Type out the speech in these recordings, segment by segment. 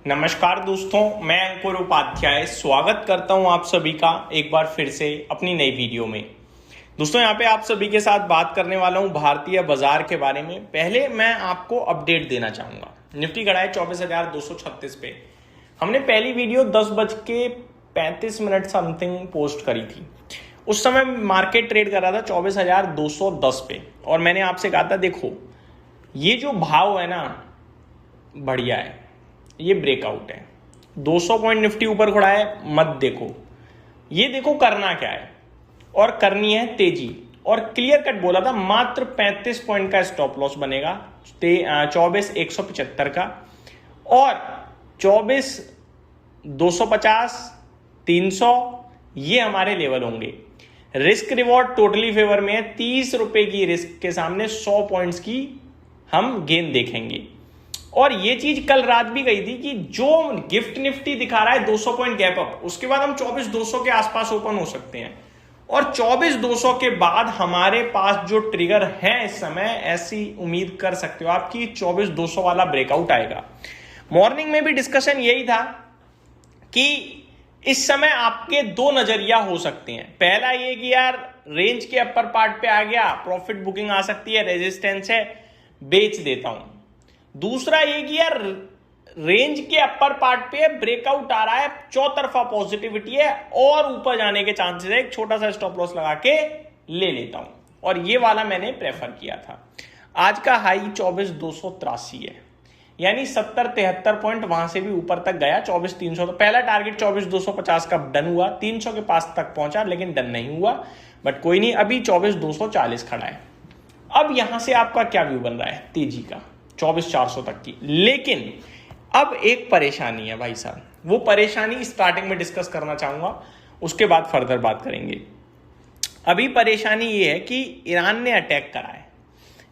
नमस्कार दोस्तों, मैं अंकुर उपाध्याय स्वागत करता हूं आप सभी का एक बार फिर से अपनी नई वीडियो में। दोस्तों, यहां पे आप सभी के साथ बात करने वाला हूं भारतीय बाजार के बारे में। पहले मैं आपको अपडेट देना चाहूंगा। निफ्टी खड़ा है 24,236 पे। हमने पहली वीडियो 10:35 समथिंग पोस्ट करी थी। उस समय मार्केट ट्रेड कर रहा था 24,210 पे और मैंने आपसे कहा था देखो ये जो भाव है ना बढ़िया है, ये ब्रेकआउट है। 200 पॉइंट निफ्टी ऊपर खड़ा है, मत देखो, ये देखो करना क्या है और करनी है तेजी। और क्लियर कट बोला था मात्र 35 पॉइंट का स्टॉप लॉस बनेगा 24,175 का और 24,250 300 ये हमारे लेवल होंगे। रिस्क रिवॉर्ड टोटली फेवर में है। 30 रुपए की रिस्क के सामने 100 पॉइंट्स की हम गेन देखेंगे। और ये चीज कल रात भी गई थी कि जो गिफ्ट निफ्टी दिखा रहा है 200 पॉइंट गैप अप, उसके बाद हम 24,200 के आसपास ओपन हो सकते हैं। और 24,200 के बाद हमारे पास जो ट्रिगर है इस समय, ऐसी उम्मीद कर सकते हो आपकी 24,200 वाला ब्रेकआउट आएगा। मॉर्निंग में भी डिस्कशन यही था कि इस समय आपके दो नजरिया हो सकते हैं। पहला ये कि यार रेंज के अपर पार्ट पे आ गया, प्रॉफिट बुकिंग आ सकती है, रेजिस्टेंस है, बेच देता हूं। दूसरा ये कि यार रेंज के अपर पार्ट पे ब्रेकआउट आ रहा है, चौतरफा पॉजिटिविटी है और ऊपर जाने के चांसेस है, एक छोटा सा स्टॉप लॉस लगा के ले लेता हूं। और ये वाला मैंने प्रेफर किया था। आज का हाई 24,283 है, यानी 70-73 पॉइंट वहां से भी ऊपर तक गया। 24,300 तो पहला टारगेट 24,250 का डन हुआ, 300 के पास तक पहुंचा लेकिन डन नहीं हुआ। बट कोई नहीं, अभी 24,240 खड़ा है। अब यहां से आपका क्या व्यू बन रहा है तेजी का 24,400 तक की। लेकिन अब एक परेशानी है भाई साहब, वो परेशानी स्टार्टिंग में डिस्कस करना चाहूंगा, उसके बाद फर्दर बात करेंगे। अभी परेशानी ये है कि ईरान ने अटैक करा है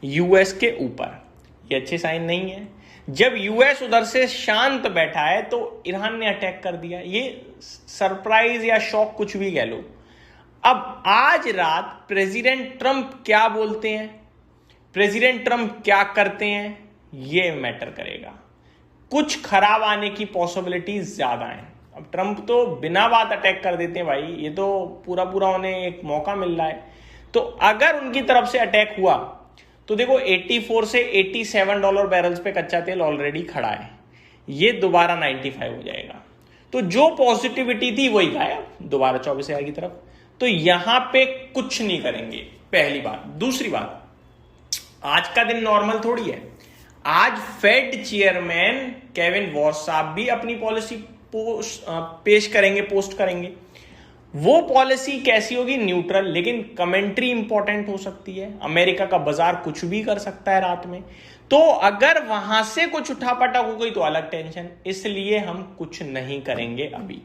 यूएस के ऊपर। ये अच्छे साइन नहीं है। जब यूएस उधर से शांत बैठा है तो ईरान ने अटैक कर दिया। ये सरप्राइज या शॉक कुछ भी कह लो। अब आज रात प्रेसिडेंट ट्रंप क्या बोलते हैं, प्रेसिडेंट ट्रंप क्या करते हैं, ये मैटर करेगा। कुछ खराब आने की पॉसिबिलिटी ज्यादा है। अब ट्रंप तो बिना बात अटैक कर देते हैं भाई, ये तो पूरा उन्हें एक मौका मिल रहा है। तो अगर उनकी तरफ से अटैक हुआ तो देखो 84 से 87 डॉलर बैरल्स पे कच्चा तेल ऑलरेडी खड़ा है, ये दोबारा 95 हो जाएगा। तो जो पॉजिटिविटी थी वही गायब, दोबारा 24,000 की तरफ। तो यहां पे कुछ नहीं करेंगे, पहली बात। दूसरी बात, आज का दिन नॉर्मल थोड़ी है। आज फेड चेयरमैन केविन वॉश साहब भी अपनी पॉलिसी पेश करेंगे, पोस्ट करेंगे। वो पॉलिसी कैसी होगी? न्यूट्रल, लेकिन कमेंट्री इंपॉर्टेंट हो सकती है। अमेरिका का बाजार कुछ भी कर सकता है रात में, तो अगर वहां से कुछ उठापटक हो गई तो अलग टेंशन। इसलिए हम कुछ नहीं करेंगे। अभी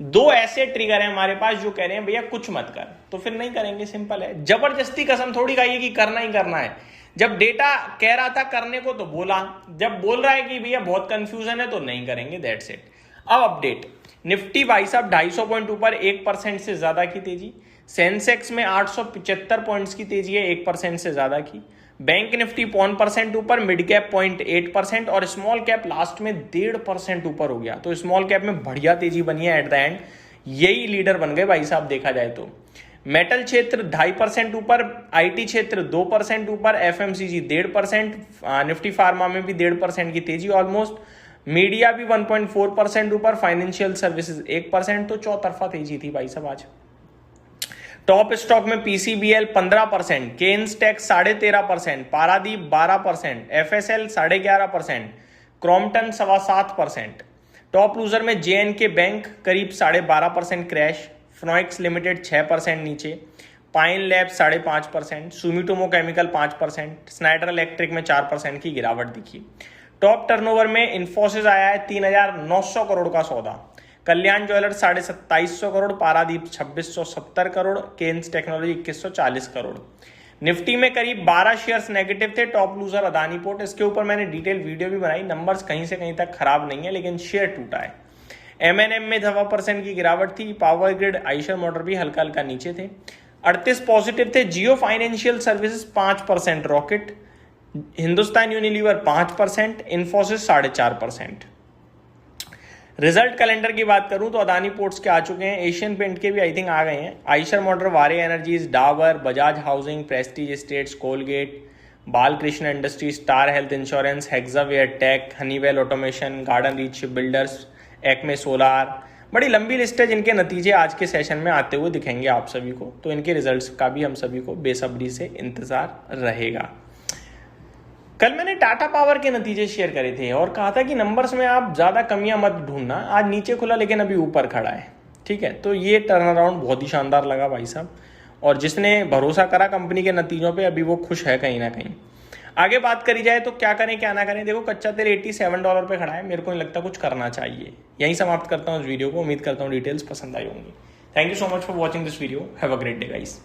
दो ऐसे ट्रिगर हैं हमारे पास जो कह रहे हैं भैया कुछ मत कर, तो फिर नहीं करेंगे। सिंपल है। जबरदस्ती कसम थोड़ी खाइए कि करना ही करना है। जब डेटा कह रहा था करने को तो बोला, जब बोल रहा है कि भैया बहुत कंफ्यूजन है तो नहीं करेंगे, दैट्स इट। अब अपडेट, निफ्टी भाई साहब 250 पॉइंट ऊपर, 1% से ज्यादा की तेजी। सेंसेक्स में 875 पॉइंट्स की तेजी है, 1% से ज्यादा की। बैंक निफ्टी 0.1% ऊपर, मिड कैप 0.8% और स्मॉल कैप लास्ट में 1.5% ऊपर हो गया। तो स्मॉल कैप में बढ़िया तेजी बनी है एट द एंड, यही लीडर बन गए भाई साहब देखा जाए तो। मेटल क्षेत्र 2.5% ऊपर, आईटी क्षेत्र 2% ऊपर, एफएमसीजी 1.5%, निफ्टी फार्मा में भी 1.5% की तेजी ऑलमोस्ट। मीडिया भी 1.4% ऊपर, फाइनेंशियल सर्विसेज 1%। तो चौतरफा तेजी थी भाई साहब आज। टॉप स्टॉक में PCBL 15%, Kaynes tech 13.5%, Paradeep 12%, FSL 11.5%, Crompton 7.25%। Top loser में जेएनके बैंक करीब 12.5% क्रैश, फ्नॉइक्स लिमिटेड 6% नीचे, pine lab 5.5%, Sumitomo chemical 5%, Schneider electric में 4% की गिरावट दिखी। टॉप टर्नओवर में इन्फोसिस आया है 3,900 करोड़ का सौदा, Kalyan jewellers 2,750 crore, Paradeep 2,670 crore, Kaynes technology 2,140 crore. Nifty में करीब 12 शेयर्स नेगेटिव थे। टॉप लूजर अदानी पोर्ट, इसके ऊपर मैंने डिटेल वीडियो भी बनाई। नंबर्स कहीं से कहीं तक खराब नहीं है लेकिन शेयर टूटा है। एमएनएम में 1.25% की गिरावट थी। पावर ग्रिड, आइशर मोटर भी हल्का हल्का नीचे थे। 38 पॉजिटिव थे। Jio financial services 5%, rocket, Hindustan Unilever 5%, Infosys 4.5%। Result calendar की बात करूं तो अदानी पोर्ट्स के आ चुके हैं, एशियन पेंट के भी आई थिंक आ गए हैं, Eicher motor, Waaree energies, Dabur, Bajaj housing, prestige estates, Colgate, Balkrishna industry, star health insurance, Hexaware tech, Honeywell automation, garden reach ship builders, Acme solar. बड़ी लंबी लिस्ट है जिनके नतीजे आज के सेशन में आते हुए दिखेंगे आप सभी को, तो इनके रिजल्ट्स का भी हम सभी को बेसब्री से इंतजार रहेगा। कल मैंने टाटा पावर के नतीजे शेयर करे थे और कहा था कि नंबर्स में आप ज़्यादा कमियां मत ढूंढना, आज नीचे खुला लेकिन अभी ऊपर खड़ा है, ठीक है। तो ये टर्न अराउंड बहुत ही शानदार लगा भाई साहब, और जिसने भरोसा करा कंपनी के नतीजों पे अभी वो खुश है कहीं ना कहीं। आगे बात करी जाए तो क्या करें क्या ना करें, देखो कच्चा तेल $87 पे खड़ा है, मेरे को नहीं लगता कुछ करना चाहिए। यहीं समाप्त करता हूँ इस वीडियो को, उम्मीद करता हूँ डिटेल्स पसंद आई होंगी। Thank you so much for watching this video, have a great day guys.